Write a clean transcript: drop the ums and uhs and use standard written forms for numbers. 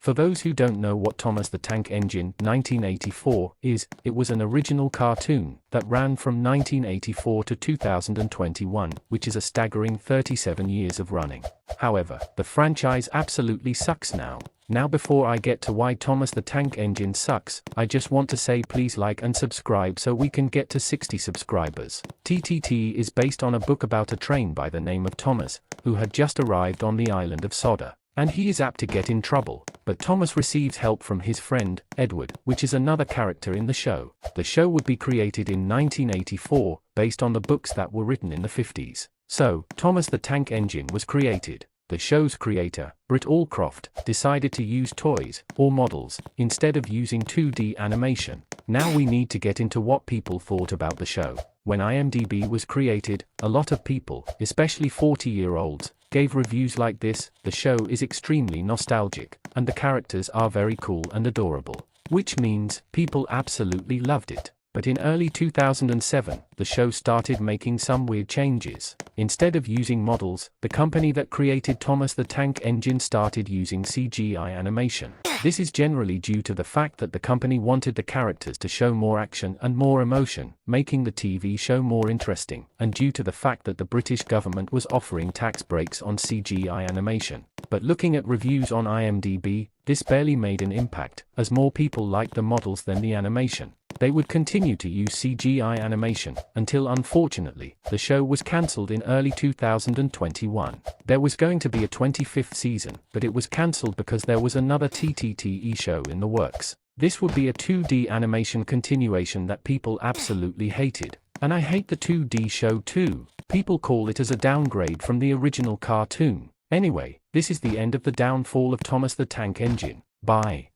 For those who don't know what Thomas the Tank Engine 1984 is, it was an original cartoon that ran from 1984 to 2021, which is a staggering 37 years of running. However, the franchise absolutely sucks now. Now before I get to why Thomas the Tank Engine sucks, I just want to say please like and subscribe so we can get to 60 subscribers. TTT is based on a book about a train by the name of Thomas, who had just arrived on the island of Sodor. And he is apt to get in trouble, but Thomas receives help from his friend, Edward, which is another character in the show. The show would be created in 1984, based on the books that were written in the 50s. So, Thomas the Tank Engine was created. The show's creator, Britt Allcroft, decided to use toys, or models, instead of using 2D animation. Now we need to get into what people thought about the show. When IMDb was created, a lot of people, especially 40-year-olds, gave reviews like this: the show is extremely nostalgic, and the characters are very cool and adorable. Which means, people absolutely loved it. But in early 2007, the show started making some weird changes. Instead of using models, the company that created Thomas the Tank Engine started using CGI animation. This is generally due to the fact that the company wanted the characters to show more action and more emotion, making the TV show more interesting, and due to the fact that the British government was offering tax breaks on CGI animation. But looking at reviews on IMDb, this barely made an impact, as more people liked the models than the animation. They would continue to use CGI animation, until unfortunately, the show was cancelled in early 2021. There was going to be a 25th season, but it was cancelled because there was another TTTE show in the works. This would be a 2D animation continuation that people absolutely hated. And I hate the 2D show too. People call it as a downgrade from the original cartoon. Anyway, this is the end of the downfall of Thomas the Tank Engine. Bye.